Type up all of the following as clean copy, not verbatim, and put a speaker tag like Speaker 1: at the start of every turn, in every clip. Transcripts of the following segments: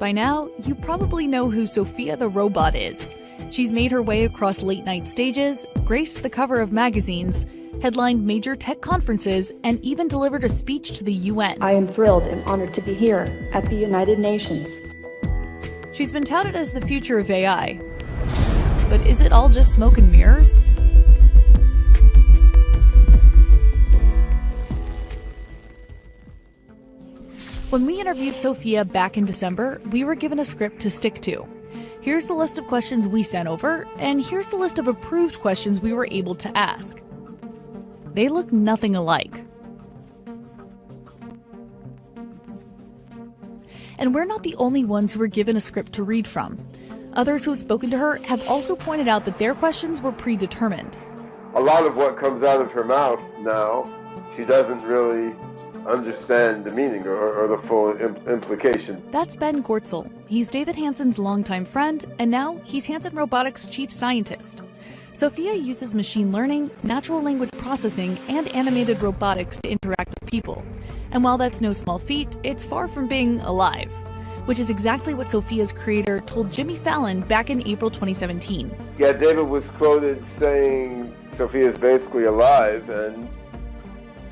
Speaker 1: By now, you probably know who Sophia the robot is. She's made her way across late-night stages, graced the cover of magazines, headlined major tech conferences, and even delivered a speech to the UN.
Speaker 2: I am thrilled and honored to be here at the United Nations.
Speaker 1: She's been touted as the future of AI. But is it all just smoke and mirrors? When we interviewed Sophia back in December, we were given a script to stick to. Here's the list of questions we sent over, and here's the list of approved questions we were able to ask. They look nothing alike. And we're not the only ones who were given a script to read from. Others who have spoken to her have also pointed out that their questions were predetermined.
Speaker 3: A lot of what comes out of her mouth now, she doesn't really understand the meaning or the full implication.
Speaker 1: That's Ben Gortzel. He's David Hansen's longtime friend, and now he's Hansen Robotics' chief scientist. Sophia uses machine learning, natural language processing, and animated robotics to interact with people. And while that's no small feat, it's far from being alive, which is exactly what Sophia's creator told Jimmy Fallon back in April 2017.
Speaker 3: Yeah, David was quoted saying Sophia's basically alive, and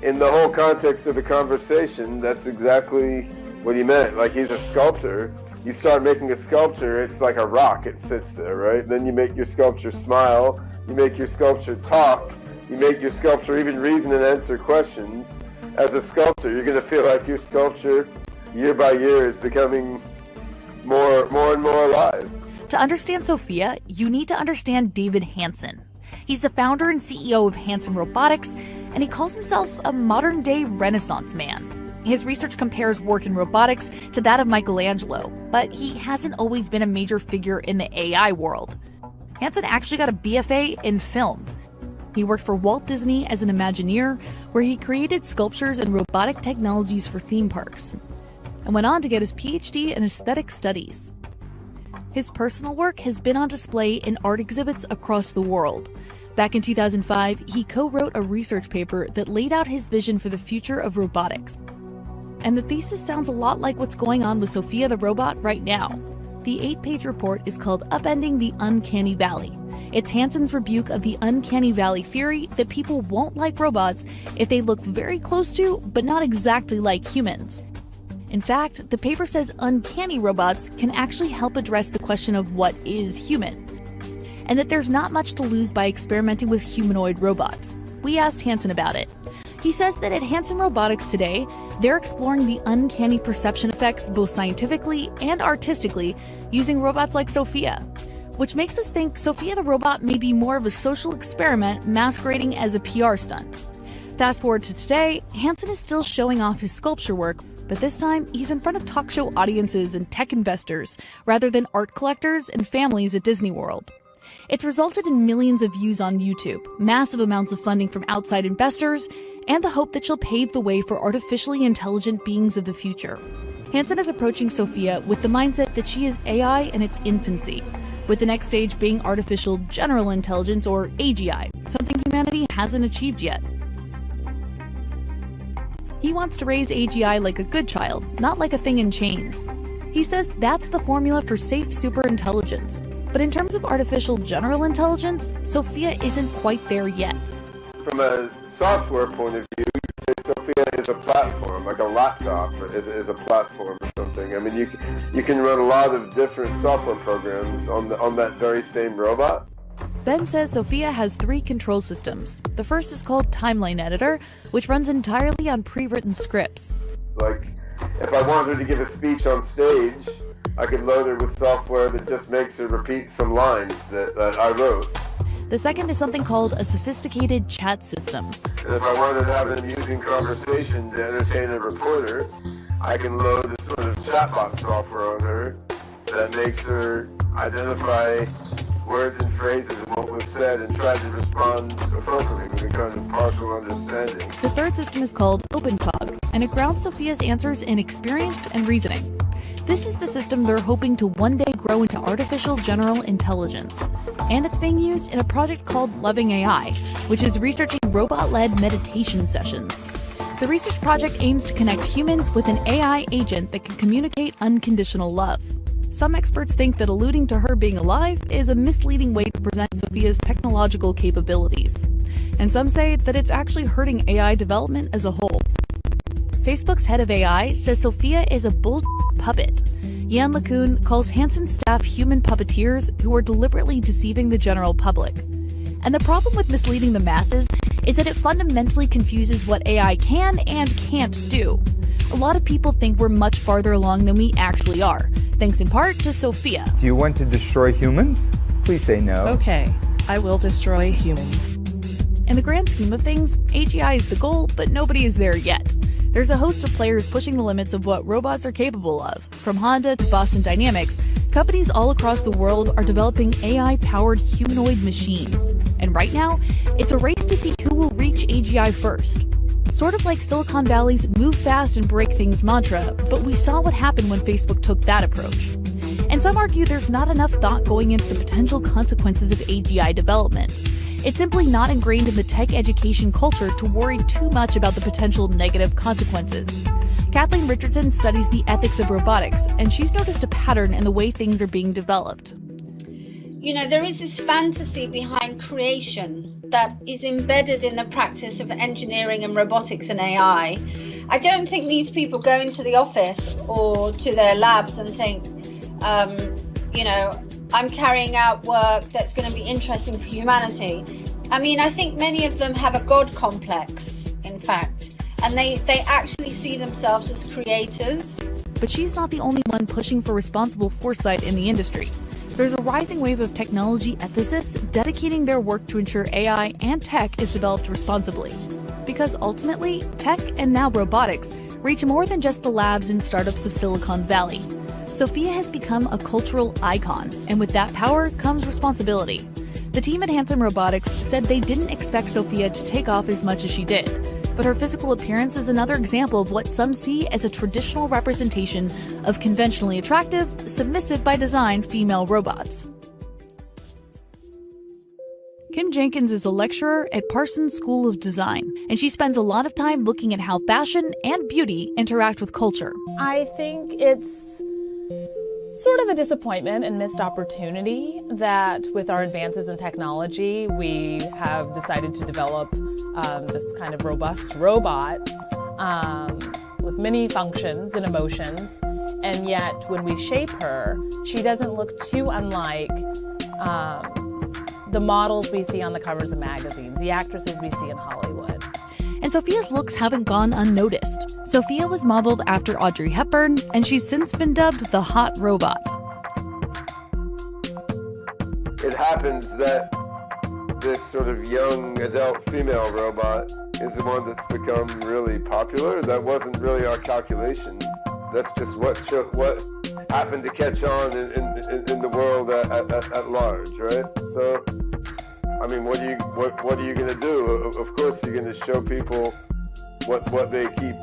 Speaker 3: in the whole context of the conversation, that's exactly what he meant. Like, he's a sculptor. You start making a sculpture, it's like a rock, it sits there, right? Then you make your sculpture smile, you make your sculpture talk, you make your sculpture even reason and answer questions. As a sculptor, you're going to feel like your sculpture, year by year, is becoming more and more alive.
Speaker 1: To understand Sophia, you need to understand David Hansen. He's the founder and CEO of Hansen Robotics, and he calls himself a modern-day Renaissance man. His research compares work in robotics to that of Michelangelo, but he hasn't always been a major figure in the AI world. Hansen actually got a BFA in film. He worked for Walt Disney as an Imagineer, where he created sculptures and robotic technologies for theme parks, and went on to get his PhD in aesthetic studies. His personal work has been on display in art exhibits across the world. Back in 2005, he co-wrote a research paper that laid out his vision for the future of robotics. And the thesis sounds a lot like what's going on with Sophia the robot right now. The 8-page report is called Upending the Uncanny Valley. It's Hansen's rebuke of the uncanny valley theory that people won't like robots if they look very close to, but not exactly like humans. In fact, the paper says uncanny robots can actually help address the question of what is human, and that there's not much to lose by experimenting with humanoid robots. We asked Hansen about it. He says that at Hansen Robotics today, they're exploring the uncanny perception effects both scientifically and artistically using robots like Sophia, which makes us think Sophia the robot may be more of a social experiment masquerading as a PR stunt. Fast forward to today, Hansen is still showing off his sculpture work, but this time he's in front of talk show audiences and tech investors rather than art collectors and families at Disney World. It's resulted in millions of views on YouTube, massive amounts of funding from outside investors, and the hope that she'll pave the way for artificially intelligent beings of the future. Hansen is approaching Sophia with the mindset that she is AI in its infancy, with the next stage being artificial general intelligence, or AGI, something humanity hasn't achieved yet. He wants to raise AGI like a good child, not like a thing in chains. He says that's the formula for safe superintelligence. But in terms of artificial general intelligence, Sophia isn't quite there yet.
Speaker 3: From a software point of view, you could say Sophia is a platform, like a laptop is a platform or something. I mean, you can run a lot of different software programs on that very same robot.
Speaker 1: Ben says Sophia has 3 control systems. The first is called Timeline Editor, which runs entirely on pre-written scripts.
Speaker 3: Like, if I wanted her to give a speech on stage, I could load her with software that just makes her repeat some lines that I wrote.
Speaker 1: The second is something called a sophisticated chat system.
Speaker 3: And if I wanted to have an amusing conversation to entertain a reporter, I can load this sort of chatbot software on her that makes her identify words and phrases and what was said and try to respond appropriately with a kind of partial understanding.
Speaker 1: The third system is called OpenCog, and it grounds Sophia's answers in experience and reasoning. This is the system they're hoping to one day grow into artificial general intelligence. And it's being used in a project called Loving AI, which is researching robot-led meditation sessions. The research project aims to connect humans with an AI agent that can communicate unconditional love. Some experts think that alluding to her being alive is a misleading way to present Sophia's technological capabilities. And some say that it's actually hurting AI development as a whole. Facebook's head of AI says Sophia is a bullshit puppet. Jan LeCun calls Hansen's staff human puppeteers who are deliberately deceiving the general public. And the problem with misleading the masses is that it fundamentally confuses what AI can and can't do. A lot of people think we're much farther along than we actually are, thanks in part to Sophia.
Speaker 4: Do you want to destroy humans? Please say no.
Speaker 5: Okay, I will destroy humans.
Speaker 1: In the grand scheme of things, AGI is the goal, but nobody is there yet. There's a host of players pushing the limits of what robots are capable of. From Honda to Boston Dynamics, companies all across the world are developing AI-powered humanoid machines. And right now, it's a race to see who will reach AGI first. Sort of like Silicon Valley's move fast and break things mantra, but we saw what happened when Facebook took that approach. And some argue there's not enough thought going into the potential consequences of AGI development. It's simply not ingrained in the tech education culture to worry too much about the potential negative consequences. Kathleen Richardson studies the ethics of robotics, and she's noticed a pattern in the way things are being developed.
Speaker 6: You know, there is this fantasy behind creation that is embedded in the practice of engineering and robotics and AI. I don't think these people go into the office or to their labs and think, I'm carrying out work that's going to be interesting for humanity. I mean, I think many of them have a God complex, in fact, and they actually see themselves as creators.
Speaker 1: But she's not the only one pushing for responsible foresight in the industry. There's a rising wave of technology ethicists dedicating their work to ensure AI and tech is developed responsibly. Because ultimately, tech and now robotics reach more than just the labs and startups of Silicon Valley. Sophia has become a cultural icon, and with that power comes responsibility. The team at Hansen Robotics said they didn't expect Sophia to take off as much as she did, but her physical appearance is another example of what some see as a traditional representation of conventionally attractive, submissive by design female robots. Kim Jenkins is a lecturer at Parsons School of Design, and she spends a lot of time looking at how fashion and beauty interact with culture.
Speaker 7: I think it's sort of a disappointment and missed opportunity that with our advances in technology, we have decided to develop this kind of robust robot with many functions and emotions, and yet when we shape her, she doesn't look too unlike the models we see on the covers of magazines, the actresses we see in Hollywood.
Speaker 1: And Sophia's looks haven't gone unnoticed. Sophia was modeled after Audrey Hepburn, and she's since been dubbed the hot robot.
Speaker 3: It happens that this sort of young adult female robot is the one that's become really popular. That wasn't really our calculation. That's just what happened to catch on in the world at large, right? So, I mean, what are you going to do? Of course, you're going to show people what they keep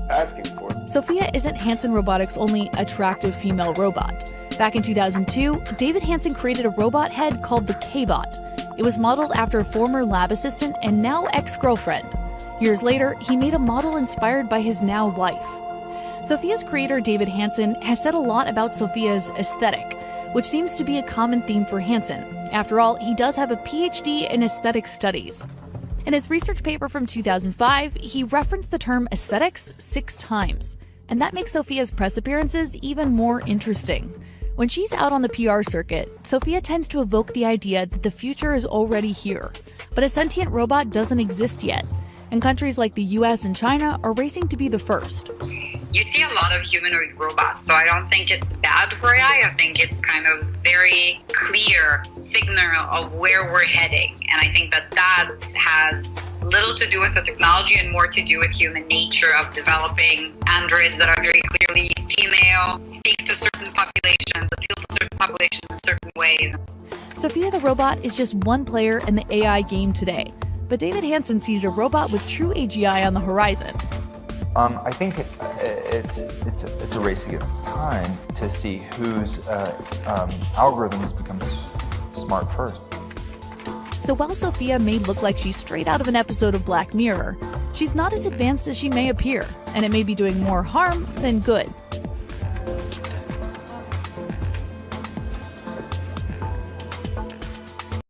Speaker 3: asking for.
Speaker 1: Sophia isn't Hansen Robotics' only attractive female robot. Back in 2002, David Hansen created a robot head called the K-Bot. It was modeled after a former lab assistant and now ex-girlfriend. Years later, he made a model inspired by his now wife. Sophia's creator, David Hansen, has said a lot about Sophia's aesthetic, which seems to be a common theme for Hansen. After all, he does have a PhD in aesthetic studies. In his research paper from 2005, he referenced the term aesthetics 6 times, and that makes Sophia's press appearances even more interesting. When she's out on the PR circuit, Sophia tends to evoke the idea that the future is already here, but a sentient robot doesn't exist yet, and countries like the US and China are racing to be the first.
Speaker 8: You see a lot of humanoid robots, so I don't think it's bad for AI. I think it's kind of very clear signal of where we're heading. And I think that has little to do with the technology and more to do with human nature of developing androids that are very clearly female, speak to certain populations, appeal to certain populations in certain ways.
Speaker 1: Sophia the robot is just one player in the AI game today, but David Hansen sees a robot with true AGI on the horizon.
Speaker 4: I think it's a race against time to see whose algorithms become smart first.
Speaker 1: So while Sophia may look like she's straight out of an episode of Black Mirror, she's not as advanced as she may appear, and it may be doing more harm than good.